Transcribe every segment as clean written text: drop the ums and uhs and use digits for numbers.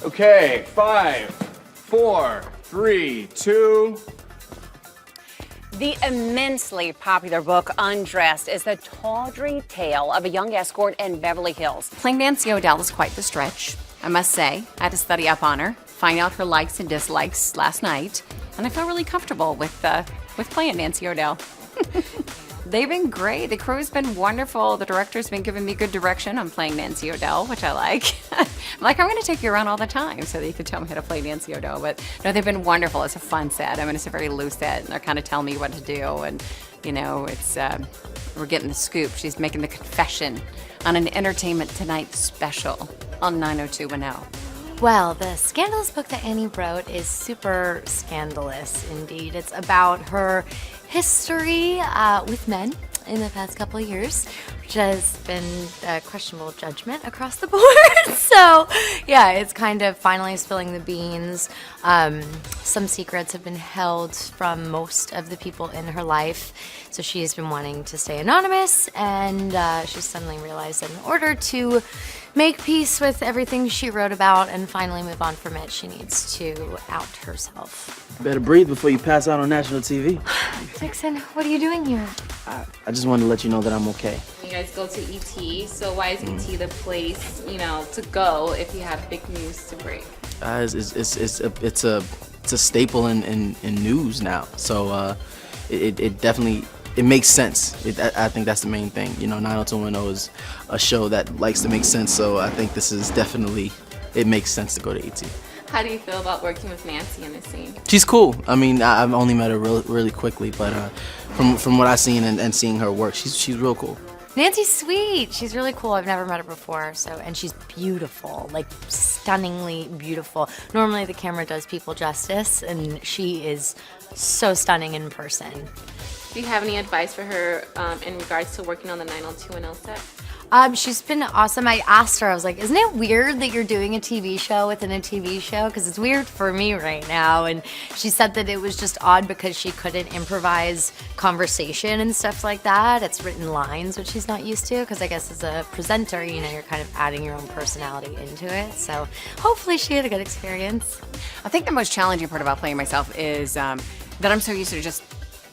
Okay, 5, 4, 3, 2. The immensely popular book Undressed is the tawdry tale of a young escort in Beverly Hills. Playing Nancy O'Dell is quite the stretch, I must say. I had to study up on her, find out her likes and dislikes last night, and I feel really comfortable with playing Nancy O'Dell. They've been great. The crew's been wonderful. The director's been giving me good direction on playing Nancy O'Dell, which I like. I'm going to take you around all the time so that you can tell me how to play Nancy O'Dell. But no, they've been wonderful. It's a fun set. It's a very loose set, and they're kind of telling me what to do. And, it's we're getting the scoop. She's making the confession on an Entertainment Tonight special on 90210. Well, the scandalous book that Annie wrote is super scandalous indeed. It's about her history with men in the past couple of years, which has been a questionable judgment across the board. So, yeah, it's kind of finally spilling the beans. Some secrets have been held from most of the people in her life. So she's been wanting to stay anonymous, and she suddenly realized that in order to make peace with everything she wrote about and finally move on from it, she needs to out herself. Better breathe before you pass out on national TV. Dixon, what are you doing here? I just wanted to let you know that I'm okay. You guys go to ET, so why is ET the place, to go if you have big news to break? It's a staple in news now. So it definitely makes sense. I think that's the main thing. 90210 is a show that likes to make sense. So I think this is definitely, it makes sense to go to ET. How do you feel about working with Nancy in this scene? She's cool. I've only met her really quickly, but from what I've seen and seeing her work, she's real cool. Nancy's sweet. She's really cool. I've never met her before. And she's beautiful, like stunningly beautiful. Normally the camera does people justice, and she is so stunning in person. Do you have any advice for her in regards to working on the 90210 set? She's been awesome. I asked her, I was like, isn't it weird that you're doing a TV show within a TV show? Because it's weird for me right now. And she said that it was just odd because she couldn't improvise conversation and stuff like that. It's written lines, which she's not used to, because I guess as a presenter, you're kind of adding your own personality into it. So hopefully she had a good experience. I think the most challenging part about playing myself is that I'm so used to just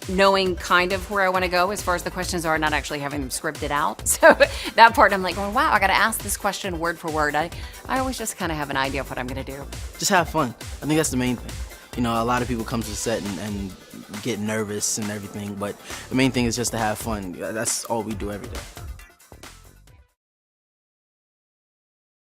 knowing kind of where I want to go as far as the questions are, not actually having them scripted out. So that part I'm like, oh, wow, I got to ask this question word for word. I always just kind of have an idea of what I'm going to do. Just have fun. I think that's the main thing. A lot of people come to the set and get nervous and everything, but the main thing is just to have fun. That's all we do every day.